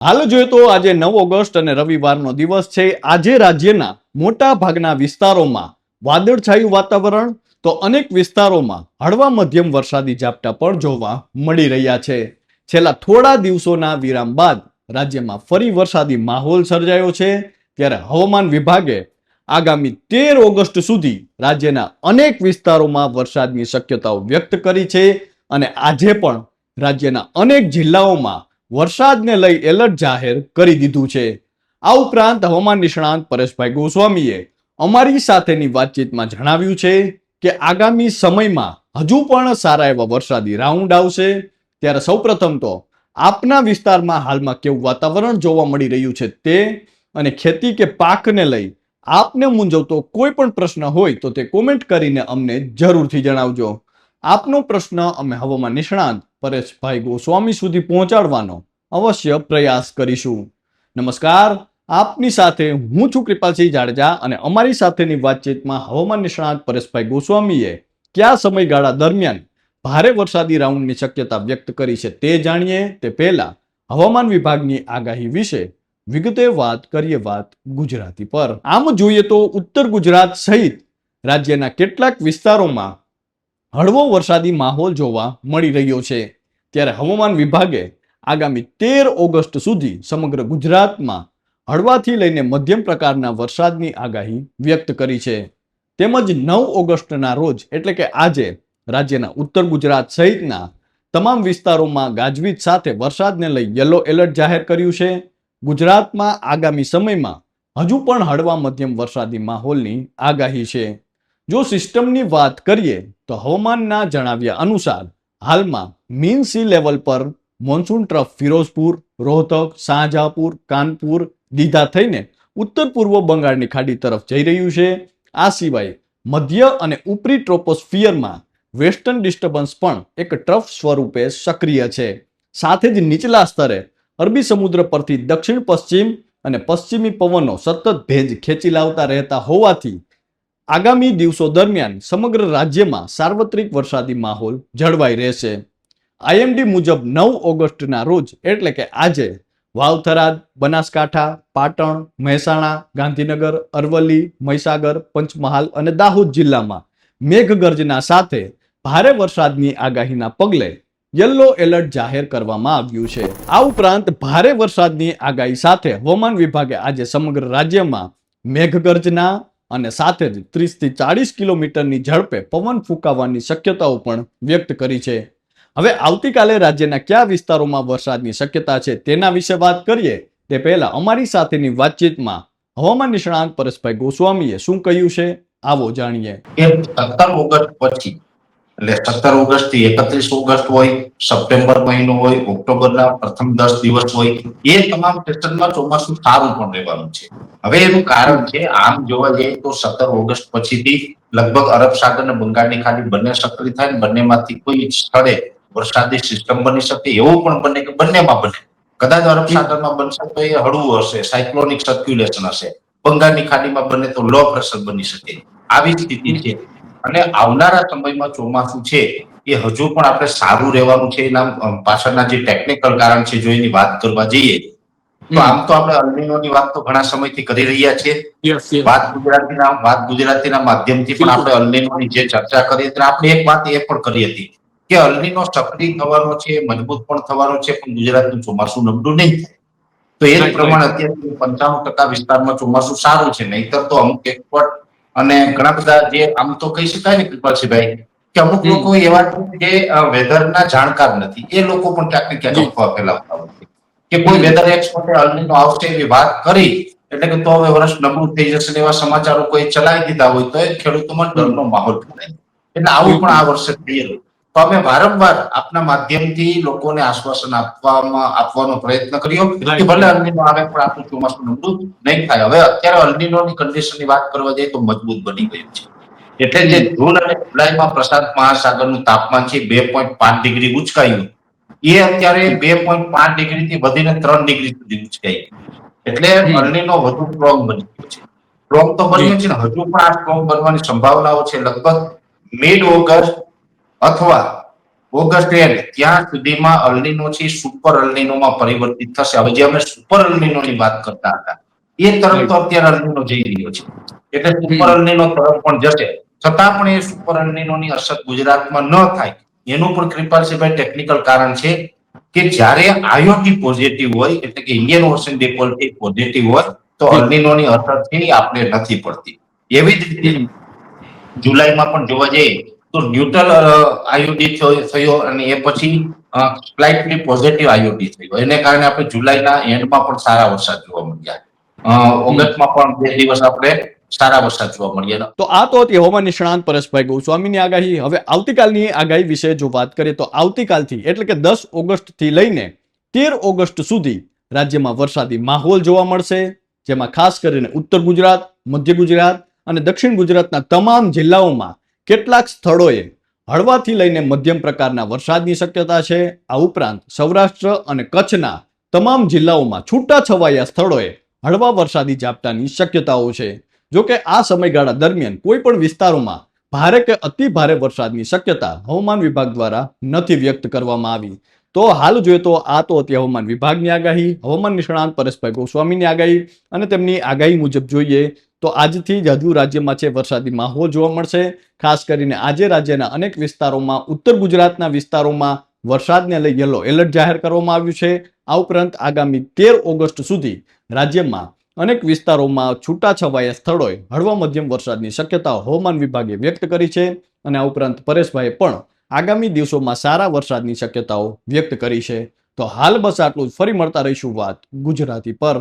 હાલ જોઈએ તો આજે 9 ઓગસ્ટ અને રવિવારનો દિવસ છે. આજે રાજ્યના મોટા ભાગના વિસ્તારોમાં વાદળછાયું વાતાવરણ તો અનેક વિસ્તારોમાં હળવા મધ્યમ વરસાદી ઝાપટા પણ જોવા મળી રહ્યા છે. છેલ્લા થોડા દિવસોના વિરામ બાદ રાજ્યમાં ફરી વરસાદી માહોલ સર્જાયો છે. ત્યારે હવામાન વિભાગે આગામી 13 ઓગસ્ટ સુધી રાજ્યના અનેક વિસ્તારોમાં વરસાદની શક્યતાઓ વ્યક્ત કરી છે અને આજે પણ રાજ્યના અનેક જિલ્લાઓમાં વરસાદને લઈ એલર્ટ જાહેર કરી દીધું છે. આ ઉપરાંત હવામાન નિષ્ણાંત પરેશભાઈ ગોસ્વામીએ અમારી સાથેની વાતચીતમાં જણાવ્યું છે કે આગામી સમયમાં હજુ પણ સારા એવા વરસાદી રાઉન્ડ આવશે. ત્યારે સૌપ્રથમ તો આપના વિસ્તારમાં હાલમાં કેવું વાતાવરણ જોવા મળી રહ્યું છે તે અને ખેતી કે પાકને લઈ આપને મૂંઝવતો કોઈ પણ પ્રશ્ન હોય તો તે કોમેન્ટ કરીને અમને જરૂરથી જણાવજો. આપનો પ્રશ્ન અમે હવામાન નિષ્ણાંત પરેશભાઈ ગોસ્વામી સુધી પહોંચાડવાનો અવશ્ય પ્રયાસ કરીશું. નમસ્કાર, આપની સાથે હું છું કૃપાલસિંહ જાડેજા અને અમારી સાથેની વાતચીતમાં હવામાન નિષ્ણાંત પરેશભાઈ ગોસ્વામીએ કયા સમયગાળા દરમિયાન ભારે વરસાદી રાઉન્ડની શક્યતા વ્યક્ત કરી છે તે જાણીએ તે પહેલા હવામાન વિભાગની આગાહી વિશે વિગતે વાત કરીએ. વાત ગુજરાતી પર. આમ જોઈએ તો ઉત્તર ગુજરાત સહિત રાજ્યના કેટલાક વિસ્તારોમાં હળવો વરસાદી માહોલ જોવા મળી રહ્યો છે. ત્યારે હવામાન વિભાગે આગામી 13 ઓગસ્ટ સુધી સમગ્ર ગુજરાતમાં હળવાથી લઈને મધ્યમ પ્રકારના વરસાદની આગાહી વ્યક્ત કરી છે. તેમજ 9 ઓગસ્ટના રોજ એટલે કે આજે રાજ્યના ઉત્તર ગુજરાત સહિતના તમામ વિસ્તારોમાં ગાજવીજ સાથે વરસાદને લઈ યલો એલર્ટ જાહેર કર્યું છે. ગુજરાતમાં આગામી સમયમાં હજુ પણ હળવા મધ્યમ વરસાદી માહોલની આગાહી છે. જો સિસ્ટમની વાત કરીએ તો હવામાનના જણાવ્યા અનુસાર હાલમાં મીન સી લેવલ પર મોન્સૂન ટ્રફ ફિરોઝપુર, રોહતક, શાહજહાંપુર, કાનપુર, દીઘા થઈને ઉત્તર પૂર્વ બંગાળની ખાડી તરફ જઈ રહ્યું છે. આ સિવાય મધ્ય અને ઉપરી ટ્રોપોસ્ફિયરમાં વેસ્ટર્ન ડિસ્ટર્બન્સ પણ એક ટ્રફ સ્વરૂપે સક્રિય છે. સાથે જ નીચલા સ્તરે અરબી સમુદ્ર પરથી દક્ષિણ પશ્ચિમ અને પશ્ચિમી પવનો સતત ભેજ ખેંચી લાવતા રહેતા હોવાથી આગામી દિવસો દરમિયાન સમગ્ર રાજ્યમાં સાર્વત્રિક વરસાદી માહોલ જળવાઈ રહેશે. આઈએમડી મુજબ 9 ઓગસ્ટના રોજ એટલે કે આજે વાવ-થરાદ, બનાસકાંઠા, પાટણ, મહેસાણા, ગાંધીનગર, અરવલ્લી, મહીસાગર, પંચમહાલ અને દાહોદ જિલ્લામાં મેઘગર્જના સાથે ભારે વરસાદની આગાહીના પગલે યલો એલર્ટ જાહેર કરવામાં આવ્યું છે. આ ઉપરાંત ભારે વરસાદની આગાહી સાથે હવામાન વિભાગે આજે સમગ્ર રાજ્યમાં મેઘગર્જના અને સાથે જ 30 થી 40 કિલોમીટરની ઝડપે પવન ફૂંકાવાની શક્યતાઓ પણ વ્યક્ત કરી છે. હવે આવતીકાલે રાજ્યના કયા વિસ્તારોમાં વરસાદની શક્યતા છે તેના વિશે વાત કરીએ તે પહેલા અમારી સાથેની વાતચીતમાં હવામાન નિષ્ણાંત પરેશભાઈ ગોસ્વામીએ શું કહ્યું છે આવો જાણીએ. 17 ઓગસ્ટ પછી એટલે 17 ઓગસ્ટ થી 31 ઓગસ્ટ હોય, સપ્ટેમ્બર મહિનો હોય, ઓક્ટોબરના પ્રથમ 10 દિવસ હોય, એ તમામ સેશનમાં ચોમાસું સારું પણ રહેવાનું છે. હવે એનું કારણ છે, આમ જોવા જઈએ તો 17 ઓગસ્ટ પછીથી લગભગ અરબ સાગર અને બંગાળની ખાડી બંને સક્રિય થાય ને બંનેમાંથી કોઈ સ્થળે વરસાદી સિસ્ટમ બની શકે એવું પણ બને કે બંનેમાં બને. કદાચ અરબ સાગરમાં બનશે તો એ હળવું હશે, સાયક્લોનિક સર્ક્યુલેશન હશે. બંગાળની ખાડીમાં બને તો લો પ્રેશર બની શકે. આવી સ્થિતિ છે. અને આવનારા સમયમાં ચોમાસું છે એ હજુ પણ આપણે સારું રહેવાનું છે. એના પાછળના જે ટેકનિકલ કારણ છે જો એની વાત કરવા જઈએ તો આમ તો આપણે અલ્નીનોની વાત તો ઘણા સમયથી કરી રહ્યા છીએ. વાત ગુજરાતીના માધ્યમથી પણ આપણે અલ્નીનોની જે ચર્ચા કરી હતી આપણે એક વાત એ પણ કરી હતી કે અલ્નીનો સક્રિય થવાનો છે, મજબૂત પણ થવાનો છે, પણ ગુજરાતનું ચોમાસું નબળું નહીં થાય. તો એ જ પ્રમાણે અત્યારે 95% વિસ્તારમાં ચોમાસું સારું છે. નહીતર તો અમુક એક્સપર્ટ અને ઘણા બધા જે આમ તો કહી શકાય ને કૃપાલસિંહભાઈ કે અમુક લોકો એવા જે વેધરના જાણકાર નથી એ લોકો પણ ક્યાંક ને ક્યાંક અફવા ફેલાવતા હોય છે કે કોઈ વેધર એક્સપર્ટે અલ્નીનો આવશે એવી વાત કરી એટલે કે તો હવે વર્ષ નબળું થઈ જશે એવા સમાચારો કોઈ ચલાવી દીધા હોય તો એ ખેડૂતોમાં ડરનો માહોલ ફેલાય. એટલે આવું પણ આ વર્ષે થયેલું. તો અમે વારંવાર આપના માધ્યમથી લોકોને આશ્વાસન આપવાનો પ્રયત્ન કર્યો કે ભલે અલ્નીનો આવે પણ આપણું ચોમાસું નબળું નહીં થાય. હવે અત્યારે અલ્નીનોની કન્ડિશનની વાત કરવા જઈએ તો મજબૂત બની ગયું છે. એટલે જે જૂન અને જુલાઈમાં પ્રશાંત મહાસાગરનું તાપમાન છે 2.5 ડિગ્રી ઉંચકાયું એ અત્યારે 2.5 ડિગ્રીથી વધીને 3 ડિગ્રી સુધી ઉંચકાઈ. એટલે અલ્નીનો વધુ સ્ટ્રોંગ બની ગયો છે. સ્ટ્રોંગ તો બન્યો છે ને હજુ પણ આ સ્ટ્રોંગ બનવાની સંભાવનાઓ છે. લગભગ મિડ ઓગસ્ટ અથવા ઓગસ્ટ એન્ડ ત્યાં સુધીમાં અલ્નિનોથી સુપર અલ્નિનોમાં પરિવર્તિત થશે. હવે જે અમે સુપર અલ્નિનોની વાત કરતા હતા એ તરફ તો અત્યારે અલ્નિનો જઈ રહ્યો છે, એટલે સુપર અલ્નિનો તરફ પણ જશે. છતાં પણ એ સુપર અલ્નિનોની અસર ગુજરાતમાં ન થાય એનું પણ કૃપાલસિંહભાઈ ટેકનિકલ કારણ છે કે જ્યારે આઈઓટી પોઝિટિવ હોય, એટલે કે ઇન્ડિયન ઓશન ડિપોઝિટ પોઝિટિવ હોય તો અલ્નિનોની અસર છે એ આપણે નથી પડતી. એવી જ રીતે જુલાઈમાં પણ જોવા જઈએ તો ન્યુટ્રલ આઈઓડી થયો અને એ પછી સ્લાઇટલી પોઝિટિવ આઈઓડી થયો. એને કારણે આપણે જુલાઈના એન્ડમાં પણ સારા વરસાદ જોવા મળ્યા. ઓગસ્ટમાં પણ 2 દિવસ આપણે સારા વરસાદ જોવા મળ્યા. તો આ તો હતી હવામાન નિષ્ણાંત પરેશભાઈ ગોસ્વામીની આગાહી. હવે આવતીકાલની આગાહી વિશે જો વાત કરીએ તો આવતીકાલથી એટલે કે 10 ઓગસ્ટથી લઈને 13 ઓગસ્ટ સુધી રાજ્યમાં વરસાદી માહોલ જોવા મળશે, જેમાં ખાસ કરીને ઉત્તર ગુજરાત, મધ્ય ગુજરાત અને દક્ષિણ ગુજરાતના તમામ જિલ્લાઓમાં કેટલાક સ્થળોએ હળવાથી લઈને મધ્યમ પ્રકારના વરસાદની શક્યતા છે. આ ઉપરાંત સૌરાષ્ટ્ર અને કચ્છના તમામ જિલ્લાઓમાં છૂટાછવાયા સ્થળોએ હળવા વરસાદી ઝાપટાની શક્યતાઓ છે. જો કે આ સમયગાળા દરમિયાન કોઈ પણ વિસ્તારોમાં ભારે કે અતિ ભારે વરસાદની શક્યતા હવામાન વિભાગ દ્વારા નથી વ્યક્ત કરવામાં આવી. તો હાલ જોઈએ તો આ તો હતી હવામાન વિભાગની આગાહી, હવામાન નિષ્ણાંત પરેશભાઈ ગોસ્વામીની આગાહી. અને તેમની આગાહી મુજબ જોઈએ તો આજથી જ હજુ રાજ્યમાં છે વરસાદી માહોલ જોવા મળશે. ખાસ કરીને આજે રાજ્યના અનેક વિસ્તારોમાં, ઉત્તર ગુજરાતના વિસ્તારોમાં વરસાદને લઈ યલો એલર્ટ જાહેર કરવામાં આવ્યું છે. આ ઉપરાંત આગામી 13 ઓગસ્ટ સુધી રાજ્યમાં અનેક વિસ્તારોમાં છૂટાછવાયા સ્થળોએ હળવા મધ્યમ વરસાદની શક્યતાઓ હવામાન વિભાગે વ્યક્ત કરી છે. અને આ ઉપરાંત પરેશભાઈએ પણ આગામી દિવસોમાં સારા વરસાદની શક્યતાઓ વ્યક્ત કરી છે. તો હાલ બસ આટલું જ. ફરી મળતા રહીશું વાત ગુજરાતી પર.